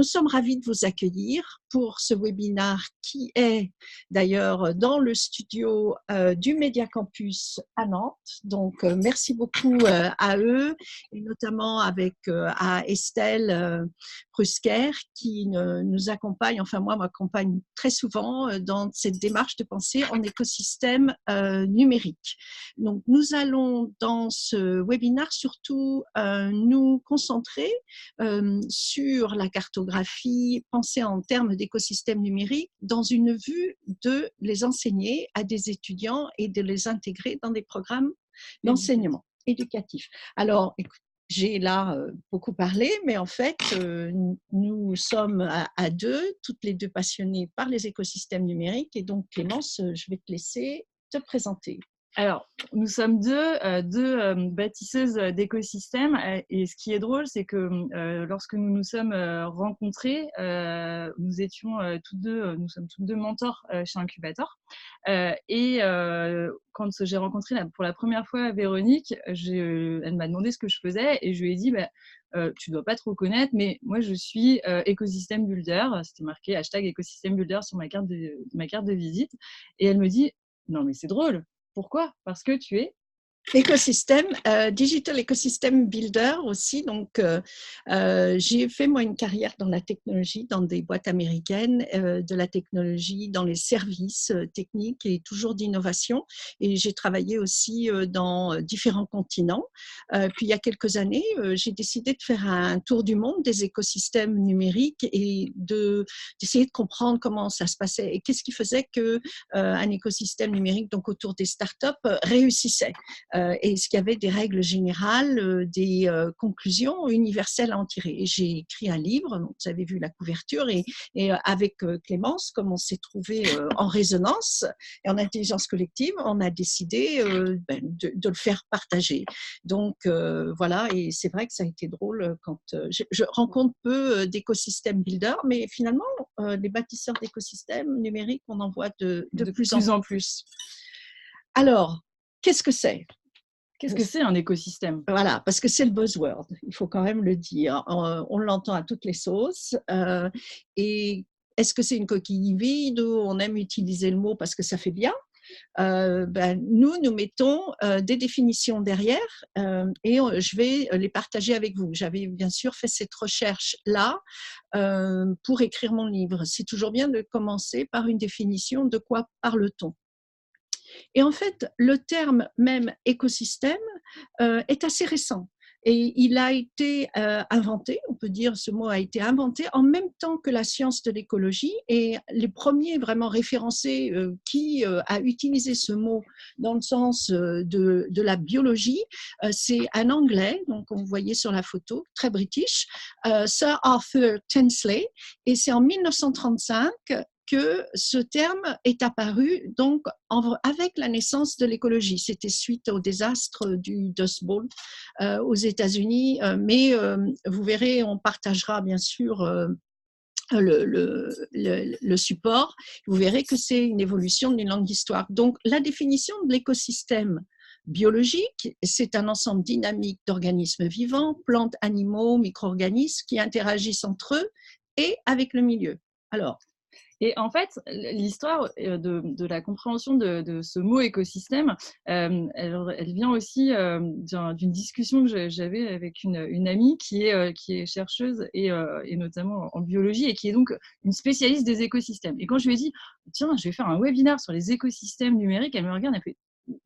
Nous sommes ravis de vous accueillir pour ce webinaire qui est d'ailleurs dans le studio du Média Campus à Nantes. Donc, merci beaucoup à eux et notamment à Estelle Prusker qui nous accompagne, enfin moi m'accompagne très souvent dans cette démarche de pensée en écosystème numérique. Donc, nous allons dans ce webinaire surtout nous concentrer sur la cartographie, penser en termes d'écosystème numérique dans une vue de les enseigner à des étudiants et de les intégrer dans des programmes d'enseignement éducatif. Alors, écoute, j'ai là beaucoup parlé, mais en fait, nous sommes à deux, toutes les deux passionnées par les écosystèmes numériques. Et donc, Clémence, je vais te laisser te présenter. Alors, nous sommes deux bâtisseuses d'écosystèmes et ce qui est drôle, c'est que lorsque nous nous sommes rencontrés, nous étions nous sommes toutes deux mentors chez Incubator. Quand j'ai rencontré pour la première fois Véronique, elle m'a demandé ce que je faisais et je lui ai dit tu dois pas trop connaître, mais moi je suis écosystème builder. C'était marqué #écosystème builder sur ma carte de visite. Et elle me dit non mais c'est drôle. Pourquoi? Parce que tu es écosystème, Digital Ecosystem Builder aussi. Donc, j'ai fait moi une carrière dans la technologie, dans des boîtes américaines, de la technologie, dans les services techniques et toujours d'innovation. Et j'ai travaillé aussi dans différents continents. Puis, il y a quelques années, j'ai décidé de faire un tour du monde des écosystèmes numériques et d'essayer de comprendre comment ça se passait et qu'est-ce qui faisait qu'un écosystème numérique, donc autour des startups, réussissait. Et est-ce qu'il y avait des règles générales, des conclusions universelles à en tirer. Et j'ai écrit un livre, donc vous avez vu la couverture, et avec Clémence, comme on s'est trouvé en résonance et en intelligence collective, on a décidé de le faire partager. Donc voilà, et c'est vrai que ça a été drôle quand je rencontre peu d'écosystèmes builders, mais finalement, les bâtisseurs d'écosystèmes numériques, on en voit de plus en plus. Alors, qu'est-ce que c'est ? Qu'est-ce que c'est un écosystème? Voilà, parce que c'est le buzzword, il faut quand même le dire. On l'entend à toutes les sauces. Et est-ce que c'est une coquille vide ou on aime utiliser le mot parce que ça fait bien? Nous mettons des définitions derrière et je vais les partager avec vous. J'avais bien sûr fait cette recherche-là pour écrire mon livre. C'est toujours bien de commencer par une définition de quoi parle-t-on. Et en fait, le terme même écosystème est assez récent. Et il a été inventé, on peut dire ce mot a été inventé en même temps que la science de l'écologie. Et les premiers vraiment référencés qui a utilisé ce mot dans le sens de la biologie, c'est un Anglais, donc on voyait sur la photo, très british, Sir Arthur Tansley. Et c'est en 1935 que ce terme est apparu donc avec la naissance de l'écologie. C'était suite au désastre du Dust Bowl aux États-Unis, mais vous verrez, on partagera bien sûr le support. Vous verrez que c'est une évolution d'une longue histoire. Donc, la définition de l'écosystème biologique, c'est un ensemble dynamique d'organismes vivants, plantes, animaux, micro-organismes qui interagissent entre eux et avec le milieu. Alors, et en fait, l'histoire de la compréhension de ce mot écosystème, elle vient aussi d'une discussion que j'avais avec une amie qui est chercheuse et notamment en biologie et qui est donc une spécialiste des écosystèmes. Et quand je lui ai dit, tiens, je vais faire un webinaire sur les écosystèmes numériques, elle me regarde, elle fait,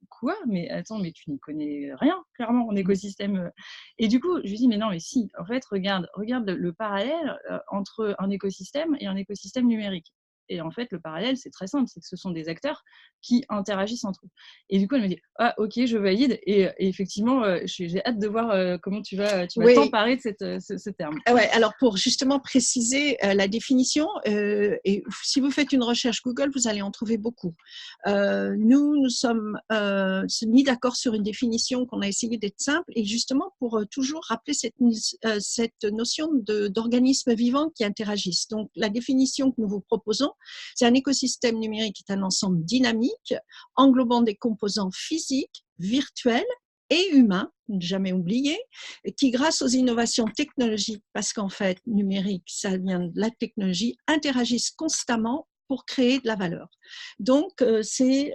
quoi? Mais attends, mais tu n'y connais rien, clairement, en écosystème. Et du coup, je lui dis, mais non, mais si, en fait, regarde le parallèle entre un écosystème et un écosystème numérique. Et en fait, le parallèle, c'est très simple, c'est que ce sont des acteurs qui interagissent entre eux. Et du coup, elle me dit, ah, ok, je valide. Et effectivement, j'ai hâte de voir comment tu vas t'emparer de ce terme. Ouais, alors pour justement préciser la définition, et si vous faites une recherche Google, vous allez en trouver beaucoup. Nous sommes mis d'accord sur une définition qu'on a essayé d'être simple et justement pour toujours rappeler cette notion d'organismes vivants qui interagissent. Donc la définition que nous vous proposons, c'est un écosystème numérique qui est un ensemble dynamique englobant des composants physiques, virtuels et humains, ne jamais oublier, qui grâce aux innovations technologiques, parce qu'en fait, numérique, ça vient de la technologie, interagissent constamment pour créer de la valeur. Donc, c'est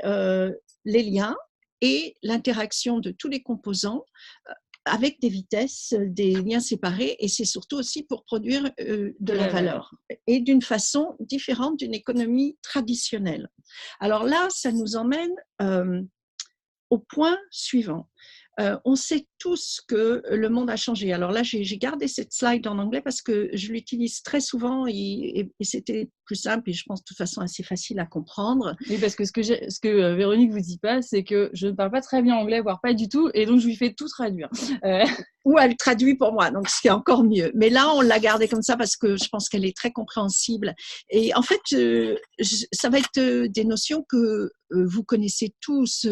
les liens et l'interaction de tous les composants avec des vitesses, des liens séparés, et c'est surtout aussi pour produire de la valeur, et d'une façon différente d'une économie traditionnelle. Alors là, ça nous emmène au point suivant. On sait tous que le monde a changé. Alors là, j'ai gardé cette slide en anglais parce que je l'utilise très souvent et c'était plus simple et je pense de toute façon assez facile à comprendre. Oui, parce que ce que Véronique vous dit pas, c'est que je ne parle pas très bien anglais, voire pas du tout, et donc je lui fais tout traduire. Ou elle traduit pour moi, donc ce qui est encore mieux. Mais là, on l'a gardée comme ça parce que je pense qu'elle est très compréhensible. Et en fait, ça va être des notions que vous connaissez tous,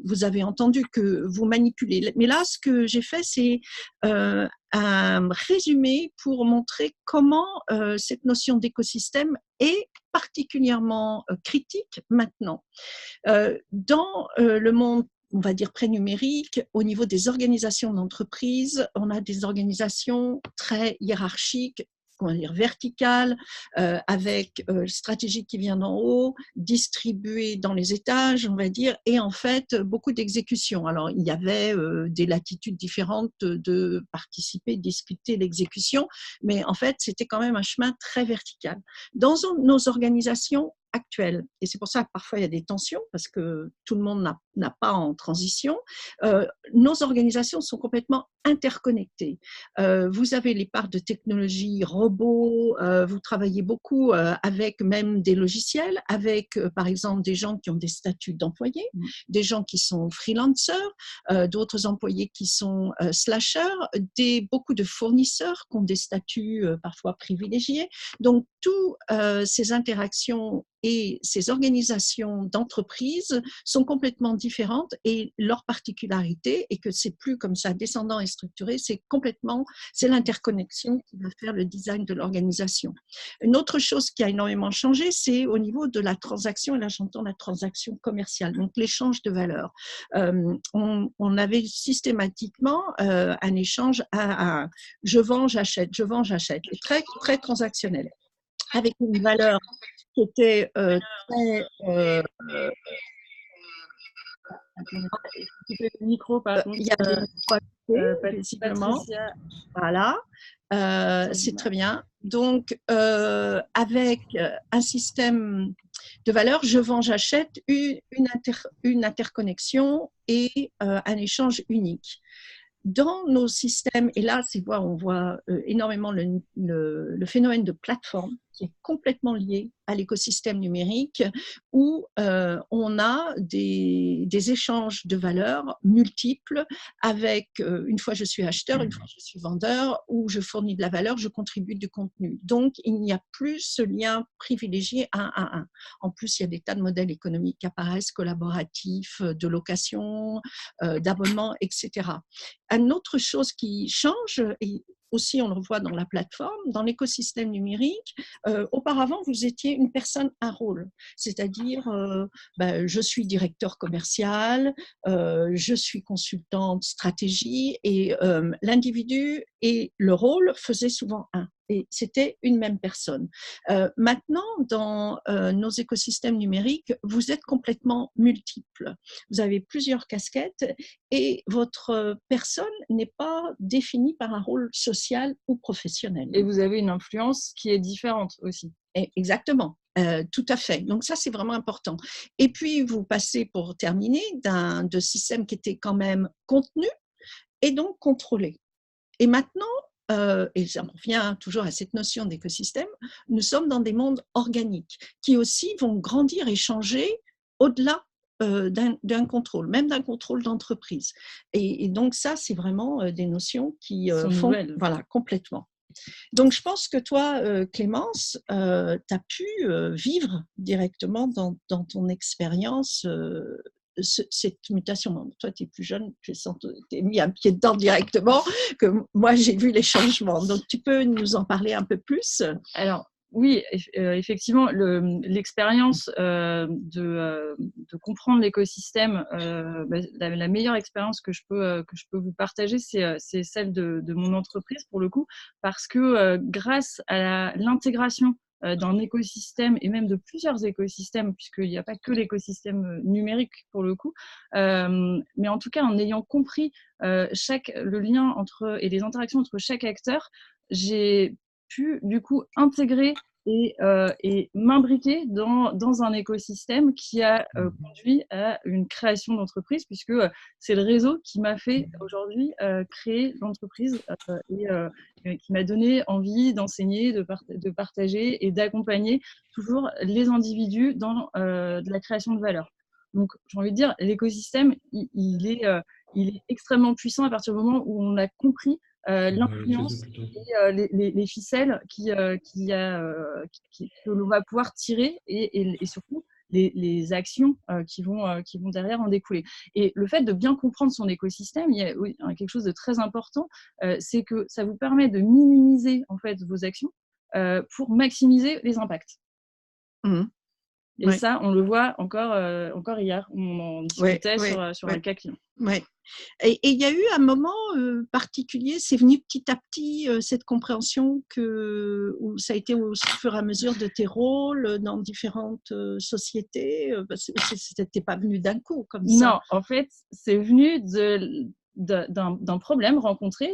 vous avez entendu, que vous manipulez. Mais là, ce que j'ai fait, c'est un résumé pour montrer comment cette notion d'écosystème est particulièrement critique maintenant. Dans le monde, on va dire pré-numérique, au niveau des organisations d'entreprise, on a des organisations très hiérarchiques, on va dire verticales, avec stratégie qui vient d'en haut, distribuée dans les étages, on va dire, et en fait beaucoup d'exécution. Alors il y avait des latitudes différentes de participer, discuter l'exécution, mais en fait c'était quand même un chemin très vertical. Dans nos organisations actuelles, et c'est pour ça que parfois il y a des tensions parce que tout le monde n'a pas en transition, nos organisations sont complètement interconnectées. Vous avez les parts de technologie, robots, vous travaillez beaucoup avec même des logiciels, avec par exemple des gens qui ont des statuts d'employés, des gens qui sont freelancers, d'autres employés qui sont slashers, beaucoup de fournisseurs qui ont des statuts parfois privilégiés. Donc, toutes ces interactions et ces organisations d'entreprise sont complètement différentes et leur particularité est que c'est plus comme ça descendant et structuré, c'est l'interconnexion qui va faire le design de l'organisation. Une autre chose qui a énormément changé, c'est au niveau de la transaction, et là j'entends la transaction commerciale, donc l'échange de valeurs. On avait systématiquement un échange à je vends, j'achète, très, très transactionnel, avec une valeur qui était très... le micro, par contre. Il y a des micros visiblement. Voilà, c'est très bien. Donc, avec un système de valeurs, je vends, j'achète, une interconnexion et un échange unique. Dans nos systèmes, et là, on voit énormément le phénomène de plateforme qui est complètement lié à l'écosystème numérique, où on a des échanges de valeurs multiples avec, une fois je suis acheteur, une fois je suis vendeur, où je fournis de la valeur, je contribue du contenu. Donc, il n'y a plus ce lien privilégié 1 à 1. En plus, il y a des tas de modèles économiques qui apparaissent, collaboratifs, de location, d'abonnement, etc. Une autre chose qui change, et aussi on le voit dans la plateforme, dans l'écosystème numérique, auparavant vous étiez une personne, un rôle, c'est-à-dire je suis directeur commercial, je suis consultante stratégie, et l'individu et le rôle faisaient souvent un. Et c'était une même personne. Maintenant, dans nos écosystèmes numériques, vous êtes complètement multiples. Vous avez plusieurs casquettes et votre personne n'est pas définie par un rôle social ou professionnel. Et vous avez une influence qui est différente aussi. Exactement. Tout à fait. Donc ça, c'est vraiment important. Et puis, vous passez, pour terminer, de systèmes qui étaient quand même contenus et donc contrôlés. Et maintenant, et ça revient toujours à cette notion d'écosystème, nous sommes dans des mondes organiques qui aussi vont grandir et changer au-delà d'un contrôle, même d'un contrôle d'entreprise. Et donc ça, c'est vraiment des notions qui font… nouvelles. Voilà, complètement. Donc, je pense que toi, Clémence, tu as pu vivre directement dans ton expérience cette mutation. Bon, toi, tu es plus jeune, tu es mis un pied dedans directement, que moi, j'ai vu les changements. Donc, tu peux nous en parler un peu plus? Alors, Oui, effectivement, l'expérience de comprendre l'écosystème, la meilleure expérience que je peux vous partager, c'est celle de mon entreprise pour le coup, parce que grâce à l'intégration d'un écosystème et même de plusieurs écosystèmes, puisqu'il n'y a pas que l'écosystème numérique pour le coup, mais en tout cas en ayant compris le lien entre et les interactions entre chaque acteur, j'ai pu du coup intégrer et m'imbriquer dans un écosystème qui a conduit à une création d'entreprise, puisque c'est le réseau qui m'a fait aujourd'hui créer l'entreprise et qui m'a donné envie d'enseigner, de partager et d'accompagner toujours les individus dans de la création de valeur. Donc, j'ai envie de dire, l'écosystème, il est extrêmement puissant à partir du moment où on a compris l'influence et les ficelles que l'on va pouvoir tirer et surtout les actions qui vont derrière en découler. Et le fait de bien comprendre son écosystème, il y a quelque chose de très important, c'est que ça vous permet de minimiser en fait vos actions pour maximiser les impacts. Mmh. Et Ouais. ça, on le voit encore hier, on en discutait sur un cas client. Ouais. Et il y a eu un moment particulier, c'est venu petit à petit cette compréhension où ça a été au fur et à mesure de tes rôles dans différentes sociétés. C'était pas venu d'un coup comme ça. Non, en fait, c'est venu d'un problème rencontré.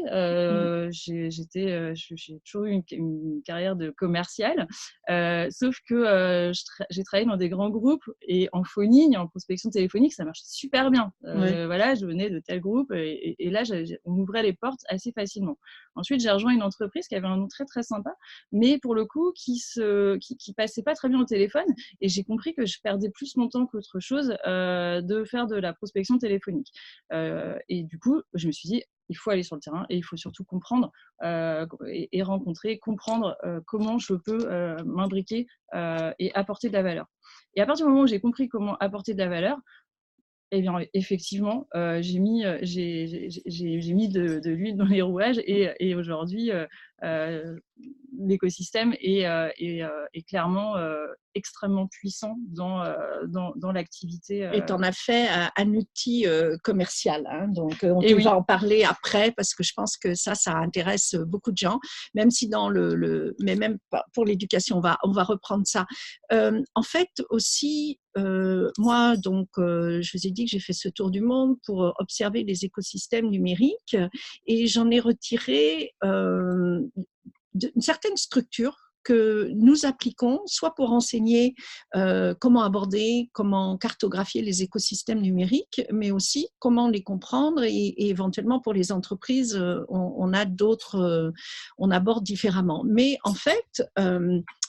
J'ai toujours eu une carrière de commerciale, sauf que j'ai travaillé dans des grands groupes et en phoning, en prospection téléphonique, ça marche super bien. Ouais. Voilà, je venais de tel groupe et là, on m'ouvrait les portes assez facilement. Ensuite, j'ai rejoint une entreprise qui avait un nom très très sympa, mais pour le coup, qui passait pas très bien au téléphone, et j'ai compris que je perdais plus mon temps qu'autre chose de faire de la prospection téléphonique. Et du coup, je me suis dit, il faut aller sur le terrain et il faut surtout comprendre et rencontrer, comprendre comment je peux m'imbriquer et apporter de la valeur. Et à partir du moment où j'ai compris comment apporter de la valeur, eh bien, effectivement, j'ai mis de l'huile dans les rouages et aujourd'hui, l'écosystème est clairement extrêmement puissant dans l'activité. Et tu en as fait un outil commercial. Hein, donc, Et tu oui, vas en parler après parce que je pense que ça intéresse beaucoup de gens, même si mais même pour l'éducation, on va reprendre ça. En fait, aussi, moi, donc, je vous ai dit que j'ai fait ce tour du monde pour observer les écosystèmes numériques et j'en ai retiré une certaine structure que nous appliquons, soit pour enseigner comment aborder, comment cartographier les écosystèmes numériques, mais aussi comment les comprendre et éventuellement pour les entreprises, on a on aborde différemment. Mais en fait,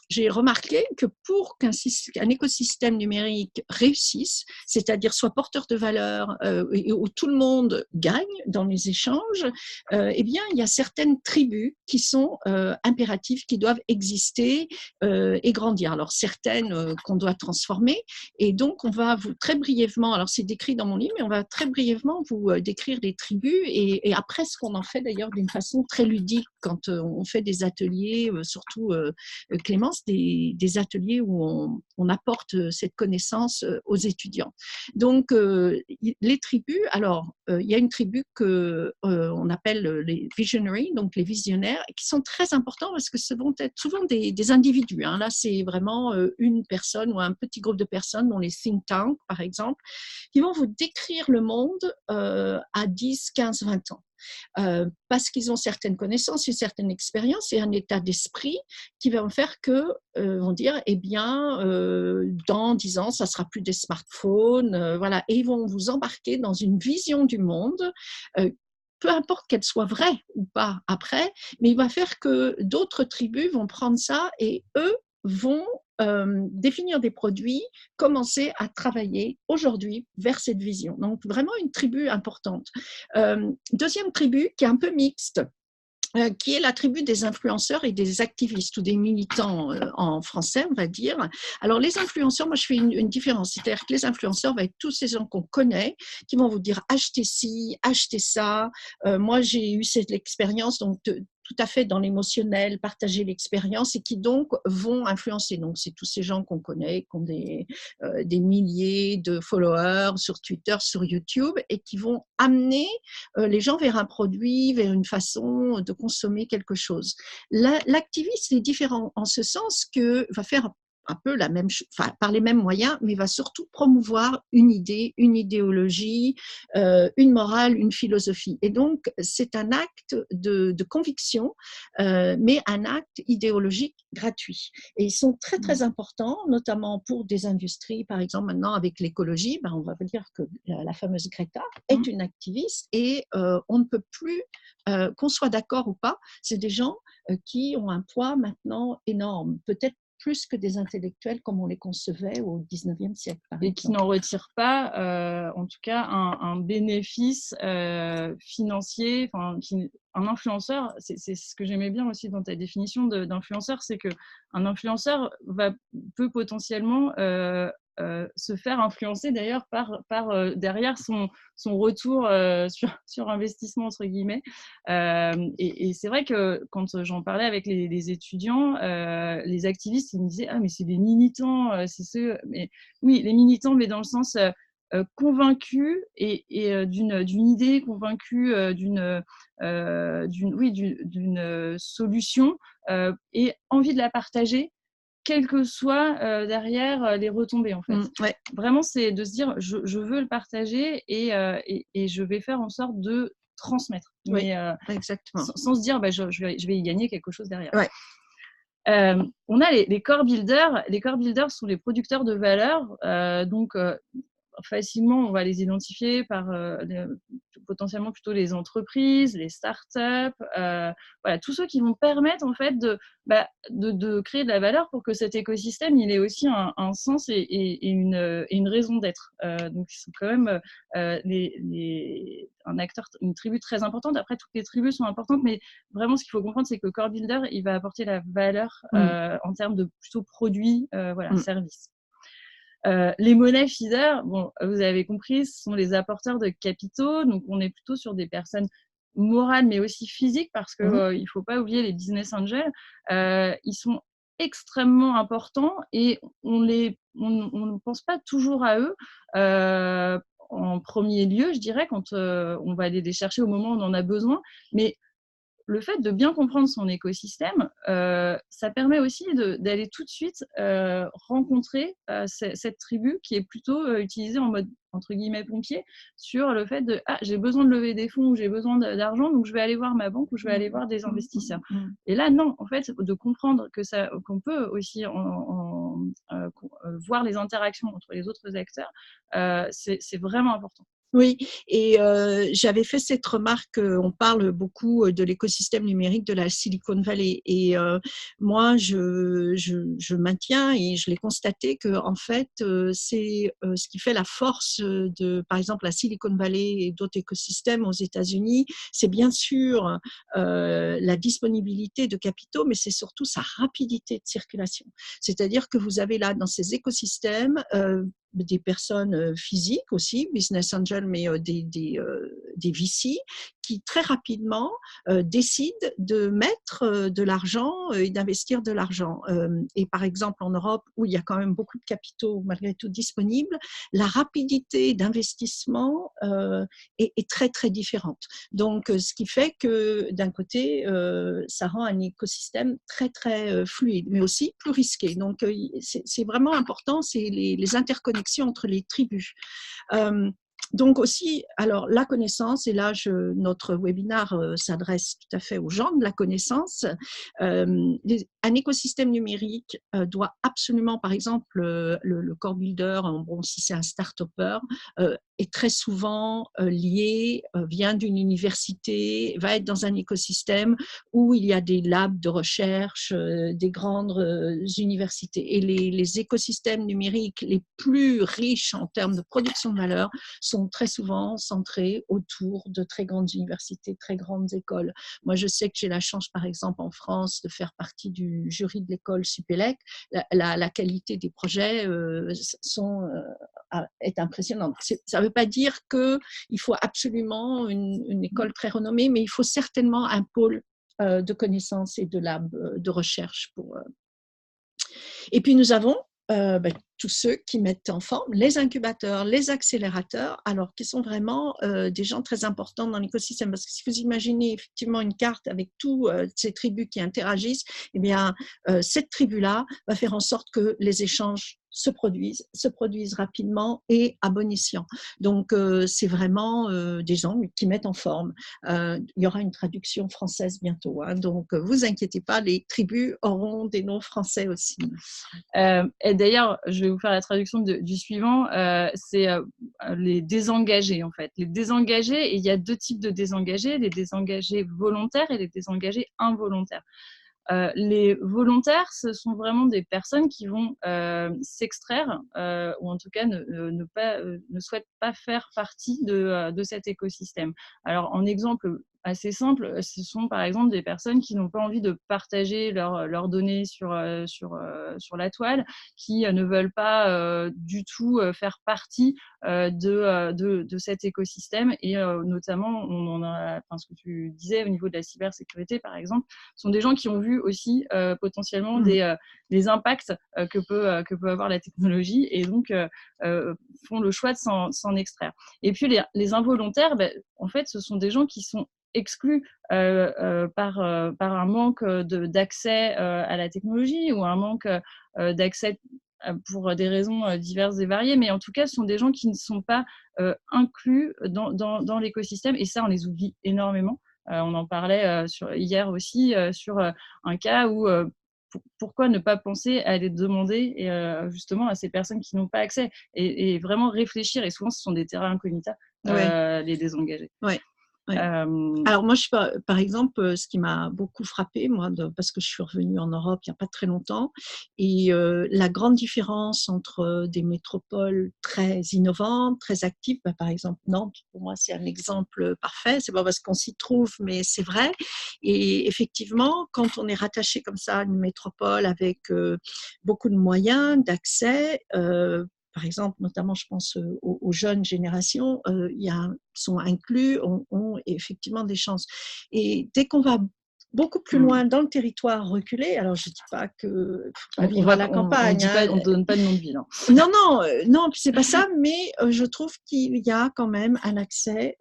j'ai remarqué que pour qu'un écosystème numérique réussisse, c'est-à-dire soit porteur de valeur et où tout le monde gagne dans les échanges, eh bien, il y a certaines tribus qui sont impératives, qui doivent exister et grandir. Alors, certaines qu'on doit transformer. Et donc, on va vous très brièvement, alors c'est décrit dans mon livre, mais on va très brièvement vous décrire les tribus et après ce qu'on en fait d'ailleurs d'une façon très ludique quand on fait des ateliers, surtout Clémence, des ateliers où on apporte cette connaissance aux étudiants. Donc, les tribus, alors, il y a une tribu qu'on appelle les visionaries, donc les visionnaires, qui sont très importants parce que ce vont être souvent des individus. Hein. Là, c'est vraiment une personne ou un petit groupe de personnes, dont les think tanks, par exemple, qui vont vous décrire le monde à 10, 15, 20 ans. Parce qu'ils ont certaines connaissances, une certaine expérience et un état d'esprit qui va faire que vont dire eh bien dans 10 ans ça sera plus des smartphones, voilà, et ils vont vous embarquer dans une vision du monde peu importe qu'elle soit vraie ou pas après, mais il va faire que d'autres tribus vont prendre ça et eux vont définir des produits, commencer à travailler aujourd'hui vers cette vision. Donc vraiment une tribu importante. Deuxième tribu qui est un peu mixte, qui est la tribu des influenceurs et des activistes ou des militants en français, on va dire. Alors, les influenceurs, moi, je fais une différence. C'est-à-dire que les influenceurs vont être tous ces gens qu'on connaît, qui vont vous dire achetez ci, achetez ça. Moi, j'ai eu cette expérience, donc, tout tout à fait dans l'émotionnel, partager l'expérience et qui donc vont influencer. Donc, c'est tous ces gens qu'on connaît, qui ont des milliers de followers sur Twitter, sur YouTube et qui vont amener les gens vers un produit, vers une façon de consommer quelque chose. L'activiste est différent en ce sens que va faire un peu la même chose, enfin, par les mêmes moyens, mais va surtout promouvoir une idée, une idéologie, une morale, une philosophie. Et donc, c'est un acte de conviction, mais un acte idéologique gratuit. Et ils sont très, très importants, notamment pour des industries, par exemple, maintenant avec l'écologie, ben, on va dire que la fameuse Greta est une activiste et on ne peut plus, qu'on soit d'accord ou pas, c'est des gens qui ont un poids maintenant énorme, peut-être plus que des intellectuels comme on les concevait au 19e siècle. Et qui n'en retirent pas, en tout cas, un bénéfice financier. Enfin, un influenceur, c'est ce que j'aimais bien aussi dans ta définition d'influenceur, c'est qu'un influenceur peut potentiellement se faire influencer d'ailleurs par derrière son retour sur investissement, entre guillemets. Et c'est vrai que quand j'en parlais avec les étudiants, les activistes, ils me disaient « Ah, mais c'est des militants, c'est ceux… » Mais oui, les militants, mais dans le sens convaincus et d'une idée, convaincus d'une solution et envie de la partager, quelles que soient derrière les retombées, en fait. Ouais. Vraiment, c'est de se dire, je veux le partager et je vais faire en sorte de transmettre. Oui, Mais exactement. sans se dire, bah, je vais y gagner quelque chose derrière. Ouais. On a les core builders. Les core builders sont les producteurs de valeur. Donc, facilement, on va les identifier par potentiellement plutôt les entreprises, les startups, voilà, tous ceux qui vont permettre en fait de créer de la valeur pour que cet écosystème il ait aussi un sens et une raison d'être. Donc, ils sont quand même un acteur, une tribu très importante. Après, toutes les tribus sont importantes, mais vraiment, ce qu'il faut comprendre, c'est que le core builder, il va apporter la valeur en termes de plutôt produits, voilà, services. Les monnaies feeders, bon, vous avez compris, ce sont les apporteurs de capitaux. Donc, on est plutôt sur des personnes morales, mais aussi physiques, parce qu'il ne faut pas oublier les business angels. Ils sont extrêmement importants et on ne pense pas toujours à eux en premier lieu, je dirais, quand on va aller les chercher au moment où on en a besoin. Mais le fait de bien comprendre son écosystème, ça permet aussi d'aller tout de suite rencontrer cette tribu qui est plutôt utilisée en mode entre guillemets pompier sur le fait de j'ai besoin de lever des fonds ou j'ai besoin d'argent, donc je vais aller voir ma banque ou je vais aller voir des investisseurs. Et là, non, en fait, de comprendre qu'on peut aussi voir les interactions entre les autres acteurs, c'est vraiment important. Oui, et j'avais fait cette remarque, on parle beaucoup de l'écosystème numérique de la Silicon Valley et moi je maintiens et je l'ai constaté qu'en fait, c'est ce qui fait la force de, par exemple, la Silicon Valley et d'autres écosystèmes aux États-Unis, c'est bien sûr la disponibilité de capitaux, mais c'est surtout sa rapidité de circulation. C'est-à-dire que vous avez là, dans ces écosystèmes, des personnes physiques aussi, business angels, mais des VC, qui très rapidement décident de mettre de l'argent et d'investir de l'argent. Et par exemple, en Europe, où il y a quand même beaucoup de capitaux malgré tout disponibles, la rapidité d'investissement est très, très différente. Donc, ce qui fait que d'un côté, ça rend un écosystème très, très fluide, mais aussi plus risqué. Donc, c'est vraiment important, c'est les interconnexions entre les tribus. Donc aussi, alors la connaissance, et là notre webinaire s'adresse tout à fait aux gens de la connaissance. Un écosystème numérique doit absolument, par exemple, le core builder, bon, si c'est un start-upper, est très souvent lié, vient d'une université, va être dans un écosystème où il y a des labs de recherche, des grandes universités. Et les écosystèmes numériques les plus riches en termes de production de valeur sont très souvent centrés autour de très grandes universités, très grandes écoles. Moi, je sais que j'ai la chance, par exemple, en France, de faire partie du jury de l'école Supélec. La qualité des projets est impressionnante. Ça ne veut pas dire qu'il faut absolument une école très renommée, mais il faut certainement un pôle de connaissances et de labs de recherche. Et puis nous avons tous ceux qui mettent en forme les incubateurs, les accélérateurs, alors qui sont vraiment des gens très importants dans l'écosystème. Parce que si vous imaginez effectivement une carte avec toutes ces tribus qui interagissent, eh bien, cette tribu-là va faire en sorte que les échanges se produisent rapidement et à bon escient. Donc, c'est vraiment des gens qui mettent en forme. Il y aura une traduction française bientôt, hein, donc vous inquiétez pas, les tribus auront des noms français aussi. Et d'ailleurs, je vais vous faire la traduction du suivant, c'est les désengagés en fait. Les désengagés, et il y a 2 types de désengagés, les désengagés volontaires et les désengagés involontaires. Les volontaires, ce sont vraiment des personnes qui vont s'extraire ou en tout cas ne souhaitent pas faire partie de cet écosystème. Alors, en exemple assez simple, ce sont par exemple des personnes qui n'ont pas envie de partager leurs données sur la toile, qui ne veulent pas du tout faire partie de cet écosystème. Et notamment, ce que tu disais au niveau de la cybersécurité, par exemple, sont des gens qui ont vu aussi potentiellement des impacts que peut avoir la technologie et donc font le choix de s'en extraire. Et puis les involontaires, en fait, ce sont des gens qui sont exclus par un manque d'accès à la technologie ou un manque d'accès pour des raisons diverses et variées, mais en tout cas, ce sont des gens qui ne sont pas inclus dans l'écosystème, et ça, on les oublie énormément. On en parlait hier aussi sur un cas où pourquoi ne pas penser à les demander justement à ces personnes qui n'ont pas accès et vraiment réfléchir, et souvent ce sont des terrains incognita, les désengagés. Ouais. Ouais. Alors moi, par exemple, ce qui m'a beaucoup frappée, moi, parce que je suis revenue en Europe il n'y a pas très longtemps, et la grande différence entre des métropoles très innovantes, très actives, par exemple Nantes, pour moi c'est un exemple parfait, c'est pas parce qu'on s'y trouve, mais c'est vrai, et effectivement, quand on est rattaché comme ça à une métropole avec beaucoup de moyens d'accès, par exemple, notamment, je pense aux jeunes générations, sont inclus, ont effectivement des chances. Et dès qu'on va beaucoup plus loin dans le territoire reculé, alors je ne dis pas que faut pas vivre à la campagne. On ne donne pas de nom de ville. Hein. Non, c'est pas ça, mais je trouve qu'il y a quand même un accès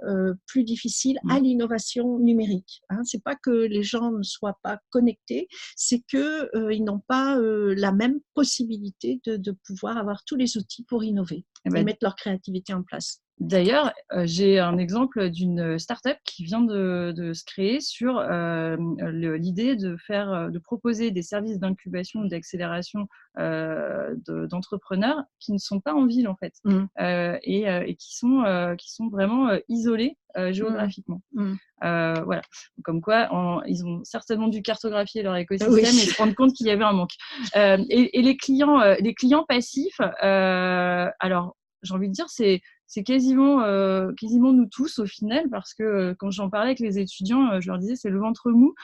plus difficile à l'innovation numérique. Hein. C'est pas que les gens ne soient pas connectés, c'est qu'ils n'ont pas la même possibilité de pouvoir avoir tous les outils pour innover et mettre leur créativité en place. D'ailleurs, j'ai un exemple d'une start-up qui vient de se créer sur l'idée de proposer des services d'incubation ou d'accélération d'entrepreneurs qui ne sont pas en ville en fait et qui sont vraiment isolés géographiquement. Voilà. Comme quoi, ils ont certainement dû cartographier leur écosystème et se rendre compte qu'il y avait un manque. Et les clients passifs, alors j'ai envie de dire, c'est quasiment nous tous au final, parce que quand j'en parlais avec les étudiants, je leur disais c'est le ventre mou.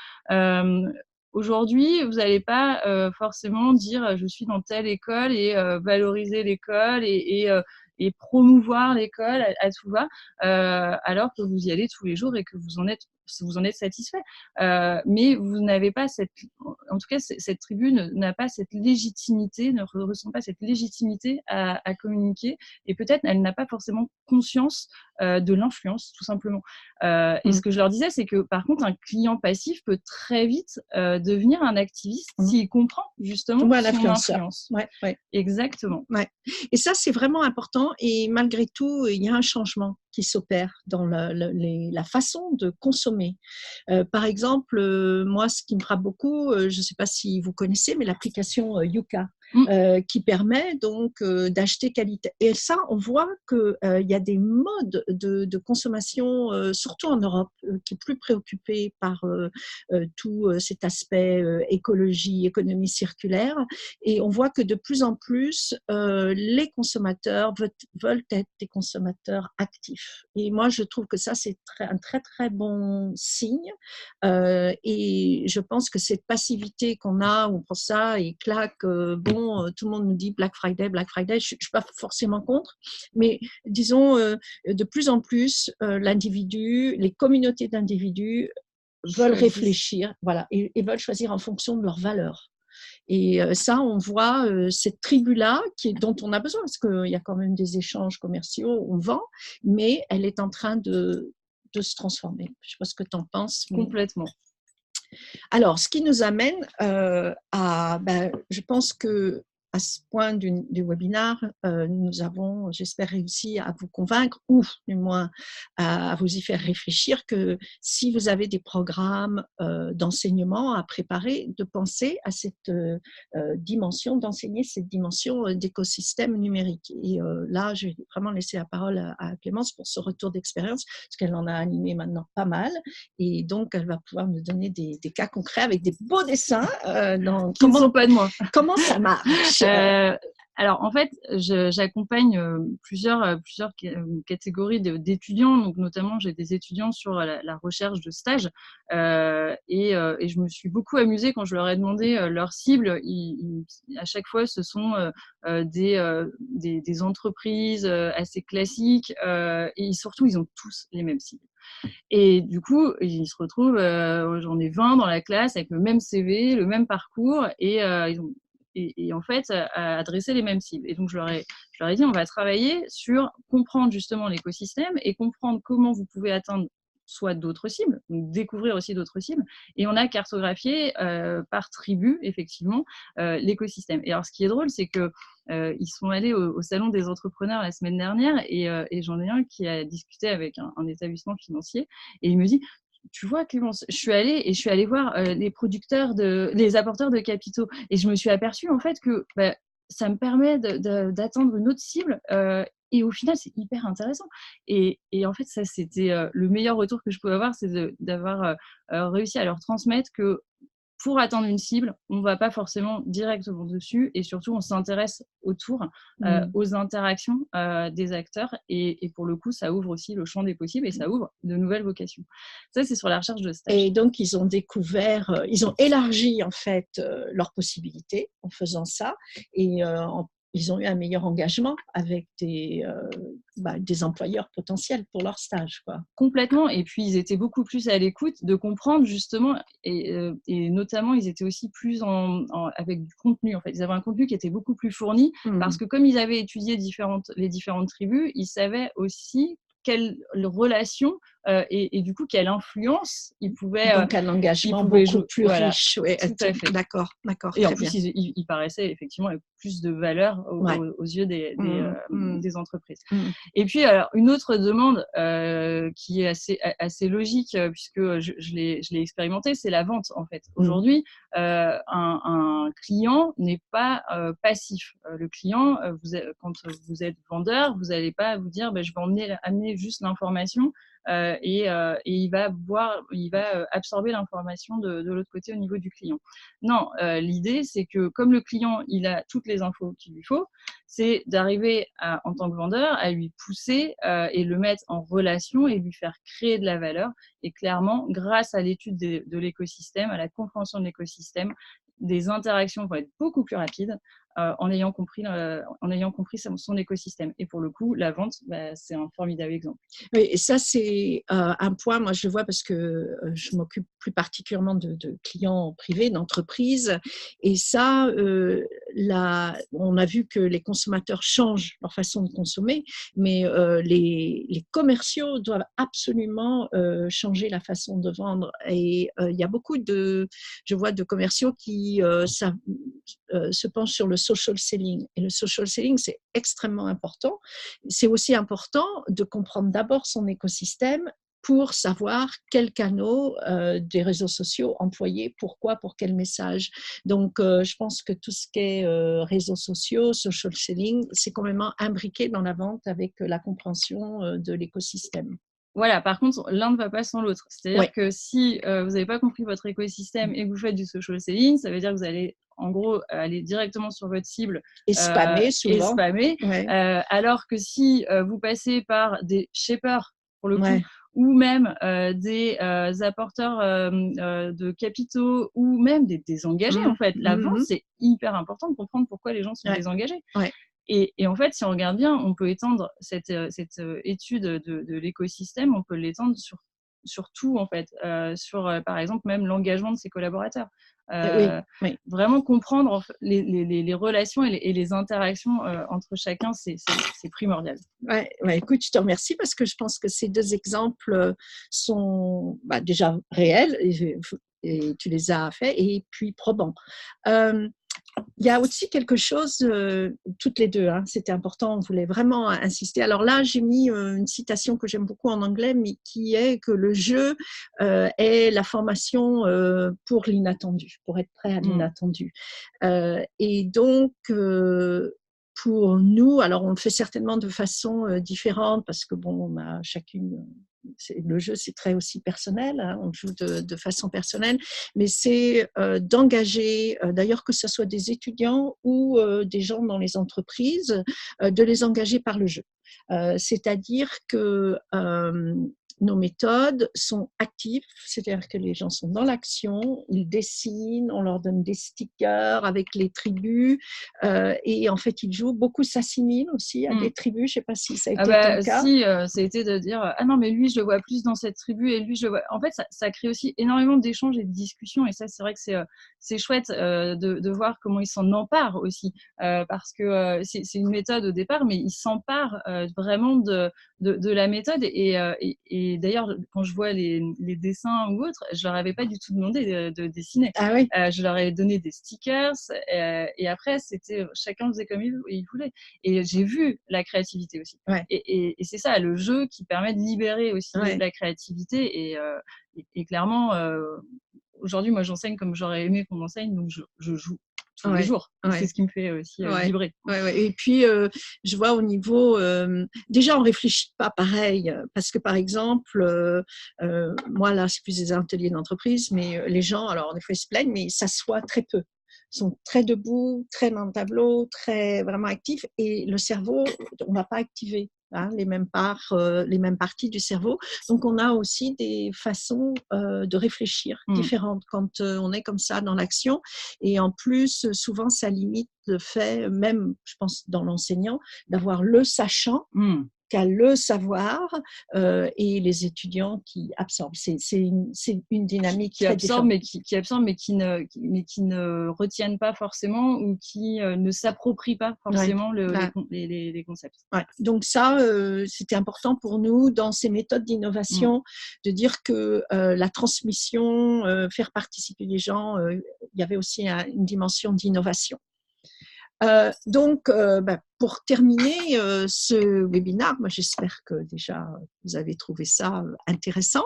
Aujourd'hui, vous n'allez pas forcément dire je suis dans telle école et valoriser l'école et promouvoir l'école à tout va, alors que vous y allez tous les jours et que vous en êtes satisfait. Mais vous n'avez pas en tout cas, cette tribu n'a pas cette légitimité, ne ressent pas cette légitimité à communiquer, et peut-être elle n'a pas forcément conscience de l'influence, tout simplement. Et ce que je leur disais, c'est que par contre, un client passif peut très vite devenir un activiste s'il comprend justement son influence. Ouais. Exactement. Ouais. Et ça, c'est vraiment important. Et malgré tout, il y a un changement qui s'opère dans la façon de consommer. Par exemple, moi, ce qui me frappe beaucoup, je ne sais pas si vous connaissez, mais l'application Yuka, qui permet donc d'acheter qualité. Et ça, on voit qu'il y a des modes de consommation, surtout en Europe, qui est plus préoccupé par tout cet aspect écologie, économie circulaire. Et on voit que de plus en plus, les consommateurs veulent être des consommateurs actifs. Et moi, je trouve que ça, c'est un très, très bon signe. Et je pense que cette passivité qu'on a, on prend ça et claque, tout le monde nous dit Black Friday, je ne suis pas forcément contre, mais disons, de plus en plus, l'individu, les communautés d'individus veulent réfléchir, voilà, et veulent choisir en fonction de leurs valeurs. Et ça, on voit cette tribu-là dont on a besoin, parce qu'il y a quand même des échanges commerciaux, on vend, mais elle est en train de se transformer. Je ne sais pas ce que tu en penses. Mais... Complètement. Alors, ce qui nous amène je pense que à ce point du webinaire, nous avons, j'espère, réussi à vous convaincre, ou du moins à vous y faire réfléchir, que si vous avez des programmes d'enseignement à préparer, de penser à cette dimension, d'enseigner cette dimension d'écosystème numérique. Et là, je vais vraiment laisser la parole à Clémence pour ce retour d'expérience, parce qu'elle en a animé maintenant pas mal, et donc elle va pouvoir nous donner des cas concrets avec des beaux dessins. Qui ne sont pas de moi. Comment ça marche? Alors, en fait, j'accompagne plusieurs catégories d'étudiants. Donc, notamment, j'ai des étudiants sur la recherche de stage. Et je me suis beaucoup amusée quand je leur ai demandé leur cible. À chaque fois, ce sont des entreprises assez classiques. Et surtout, ils ont tous les mêmes cibles. Et du coup, ils se retrouvent, j'en ai 20 dans la classe avec le même CV, le même parcours, et en fait, à adresser les mêmes cibles. Et donc, je leur ai dit, on va travailler sur comprendre justement l'écosystème et comprendre comment vous pouvez atteindre soit d'autres cibles, donc découvrir aussi d'autres cibles. Et on a cartographié par tribu, effectivement, l'écosystème. Et alors, ce qui est drôle, c'est que ils sont allés au Salon des entrepreneurs la semaine dernière, et j'en ai un qui a discuté avec un établissement financier, et il me dit, tu vois, Clémence, je suis allée voir les apporteurs de capitaux, et je me suis aperçue en fait que ça me permet d'atteindre une autre cible, et au final, c'est hyper intéressant. Et en fait, ça, c'était le meilleur retour que je pouvais avoir, c'est d'avoir réussi à leur transmettre que pour atteindre une cible, on ne va pas forcément directement dessus, et surtout, on s'intéresse autour, aux interactions des acteurs, et pour le coup, ça ouvre aussi le champ des possibles et ça ouvre de nouvelles vocations. Ça, c'est sur la recherche de stage. Et donc, ils ont découvert, ils ont élargi en fait leurs possibilités en faisant ça, et ils ont eu un meilleur engagement avec des employeurs potentiels pour leur stage, quoi. Complètement. Et puis, ils étaient beaucoup plus à l'écoute de comprendre justement, et notamment, ils étaient aussi plus avec du contenu. En fait, ils avaient un contenu qui était beaucoup plus fourni, parce que comme ils avaient étudié les différentes tribus, ils savaient aussi quelle relation et du coup quelle influence ils pouvaient. Donc un engagement beaucoup plus riche. Oui, tout à fait. D'accord. Et en plus, ils paraissaient effectivement avec plus de valeur aux yeux des entreprises. Et puis, alors, une autre demande qui est assez logique, puisque je l'ai expérimenté, c'est la vente, en fait. Aujourd'hui, un client n'est pas passif. Le client, quand vous êtes vendeur, vous n'allez pas vous dire je vais amener juste l'information, et il va absorber l'information de l'autre côté au niveau du client. Non, l'idée, c'est que comme le client, il a toutes les infos qu'il lui faut, c'est d'arriver en tant que vendeur à lui pousser et le mettre en relation et lui faire créer de la valeur. Et clairement, grâce à l'étude de l'écosystème, à la compréhension de l'écosystème, des interactions vont être beaucoup plus rapides en ayant compris son écosystème. Et pour le coup, la vente, c'est un formidable exemple. Oui, et ça, c'est un point, moi je le vois parce que je m'occupe plus particulièrement de clients privés, d'entreprises. Et ça, on a vu que les consommateurs changent leur façon de consommer, mais les commerciaux doivent absolument changer la façon de vendre. Et il y a beaucoup je vois de commerciaux qui se penchent sur le social selling. Et le social selling, c'est extrêmement important. C'est aussi important de comprendre d'abord son écosystème pour savoir quels canaux des réseaux sociaux employer, pourquoi, pour quel message. Donc, je pense que tout ce qui est réseaux sociaux, social selling, c'est complètement imbriqué dans la vente avec la compréhension de l'écosystème. Voilà, par contre, l'un ne va pas sans l'autre. C'est-à-dire que si vous n'avez pas compris votre écosystème et que vous faites du social selling, ça veut dire que vous allez en gros aller directement sur votre cible et spammer souvent. Alors que si vous passez par des shapers, pour le coup, ou même des apporteurs de capitaux, ou même des désengagés, en fait. La vente, c'est hyper important de comprendre pourquoi les gens sont désengagés. Et en fait, si on regarde bien, on peut étendre cette étude de l'écosystème, on peut l'étendre sur sur tout, en fait, sur, par exemple, même l'engagement de ses collaborateurs. Oui, oui. Vraiment comprendre les relations et les interactions entre chacun, c'est primordial. Ouais, ouais, écoute, je te remercie parce que je pense que ces 2 exemples, sont, bah, déjà réels et tu les as faits et puis probants. Hem, il y a aussi quelque chose, toutes les 2, hein, c'était important, on voulait vraiment insister. Alors là, j'ai mis, une citation que j'aime beaucoup en anglais, mais qui est que le jeu, est la formation, pour l'inattendu, pour être prêt à Mmh. l'inattendu. Et donc, pour nous, alors on le fait certainement de façon, différente parce que bon, on a chacune, le jeu, c'est très aussi personnel, hein, on joue de façon personnelle, mais c'est d'engager, d'ailleurs que ce soit des étudiants ou des gens dans les entreprises, de les engager par le jeu. C'est-à-dire que nos méthodes sont actives, c'est-à-dire que les gens sont dans l'action, ils dessinent, on leur donne des stickers avec les tribus, et en fait, ils jouent. Beaucoup s'assimilent aussi à Mmh. des tribus, je ne sais pas si ça a Ah été ton bah cas. si, ça a été de dire, «Ah non, mais lui, je le vois plus dans cette tribu et lui, je le vois» en fait, ça crée aussi énormément d'échanges et de discussions et ça, c'est vrai que c'est chouette, de voir comment ils s'en emparent aussi, parce que, c'est une méthode au départ, mais ils s'emparent, vraiment de la méthode et d'ailleurs, quand je vois les dessins ou autres, je leur avais pas du tout demandé de dessiner. Ah oui, Je leur ai donné des stickers, et après, c'était chacun faisait comme il voulait et j'ai vu la créativité aussi. ouais, Et c'est ça, le jeu qui permet de libérer aussi ouais. la créativité et clairement, aujourd'hui, moi, j'enseigne comme j'aurais aimé qu'on m'enseigne, donc je joue tous les Ouais, jours et c'est ouais, ce qui me fait aussi, ouais, vibrer. ouais, ouais. Et puis, je vois au niveau, déjà on réfléchit pas pareil, parce que par exemple, moi là, c'est plus des ateliers d'entreprise, mais les gens, alors des fois ils se plaignent, mais ils s'assoient très peu. Ils sont très debout, très dans le tableau, très vraiment actifs et le cerveau, on va pas activer, hein, les mêmes parts, les mêmes parties du cerveau. Donc on a aussi des façons, de réfléchir Mmh. différentes quand, on est comme ça dans l'action et en plus, souvent, ça limite le fait, même, je pense, dans l'enseignant, d'avoir le sachant Mmh. qu'à le savoir et les étudiants qui absorbent. C'est une dynamique Qui très absorbent, différente. qui absorbent, mais qui ne retiennent pas forcément ou qui, ne s'approprient pas Ouais. forcément Ouais. les concepts. Ouais. Donc ça, c'était important pour nous dans ces méthodes Mmh. d'innovation de dire que la transmission, faire participer les gens, il y avait aussi une dimension d'innovation. Donc, bah, pour terminer ce webinaire, moi j'espère que déjà vous avez trouvé ça intéressant,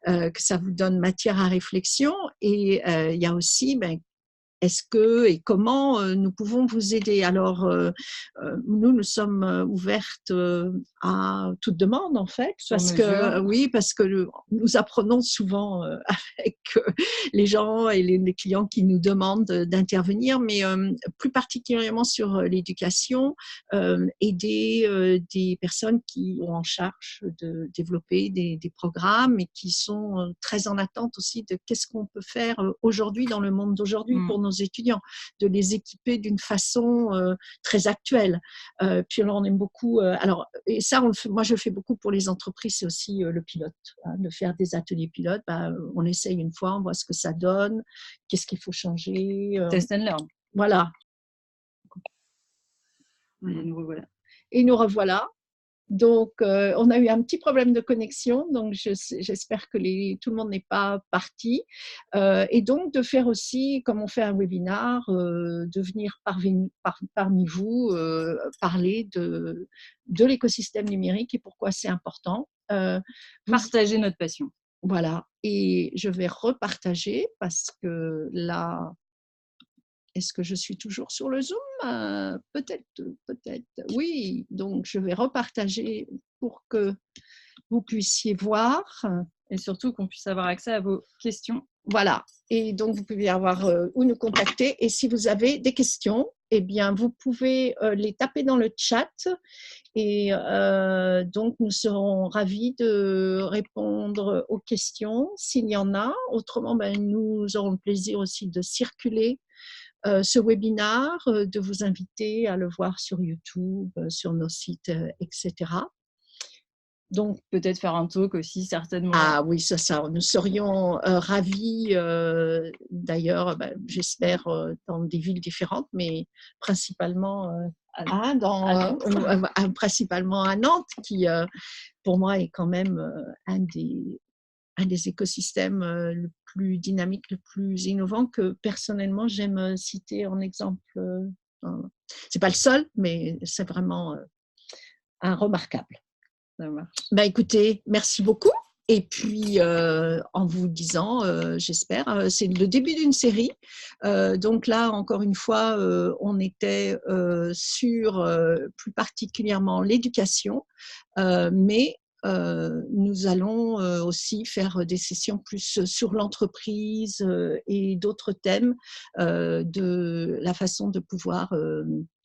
que ça vous donne matière à réflexion et il y a aussi, ben, est-ce que et comment nous pouvons vous aider? Alors, nous sommes ouvertes à toute demande en fait, Sur parce que mesure. oui, parce que nous apprenons souvent avec les gens et les clients qui nous demandent d'intervenir, mais plus particulièrement sur l'éducation, aider des personnes qui ont en charge de développer des programmes et qui sont très en attente aussi de qu'est-ce qu'on peut faire aujourd'hui dans le monde d'aujourd'hui Mmh. pour nos étudiants, de les équiper d'une façon très actuelle. Puis alors on aime beaucoup, alors et ça on le fait, moi je le fais beaucoup pour les entreprises, c'est aussi le pilote, hein, de faire des ateliers pilotes. Bah, on essaye une fois, on voit ce que ça donne, qu'est-ce qu'il faut changer, Test and learn. voilà. Et nous revoilà. Et nous revoilà. Donc, on a eu un petit problème de connexion, donc j'espère que tout le monde n'est pas parti. Et donc, de faire aussi, comme on fait un webinar, de venir parmi vous parler de l'écosystème numérique et pourquoi c'est important. Vous, Partager notre passion. voilà, et je vais repartager parce que là, est-ce que je suis toujours sur le Zoom? Peut-être, peut-être. Oui, donc je vais repartager pour que vous puissiez voir. Et surtout qu'on puisse avoir accès à vos questions. Voilà. Et donc, vous pouvez avoir ou nous contacter. Et si vous avez des questions, eh bien, vous pouvez les taper dans le chat. Et donc, nous serons ravis de répondre aux questions s'il y en a. Autrement, ben, nous aurons le plaisir aussi de circuler ce webinaire, de vous inviter à le voir sur YouTube, sur nos sites, etc. Donc, peut-être faire un talk aussi, certainement. Ah oui, ça, nous serions ravis, d'ailleurs, j'espère, dans des villes différentes, mais principalement principalement à Nantes, qui pour moi est quand même un des écosystèmes le plus dynamique, le plus innovant, que personnellement j'aime citer en exemple. C'est pas le seul, mais c'est vraiment un remarquable. Ça marche. Écoutez, merci beaucoup. Et puis, en vous disant, j'espère, c'est le début d'une série. Donc là, encore une fois, on était sur plus particulièrement l'éducation, mais nous allons aussi faire des sessions plus sur l'entreprise et d'autres thèmes de la façon de pouvoir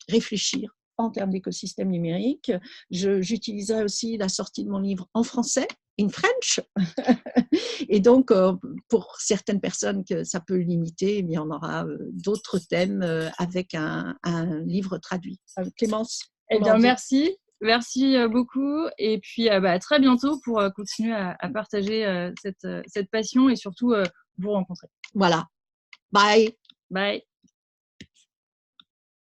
réfléchir en termes d'écosystème numérique. J'utiliserai aussi la sortie de mon livre en français, in French. Et donc, pour certaines personnes que ça peut limiter, eh bien, on aura d'autres thèmes avec un livre traduit. Clémence, Eh bien, merci. Merci beaucoup. Et puis, à très bientôt pour continuer à partager cette passion et surtout vous rencontrer. Voilà. Bye. Bye.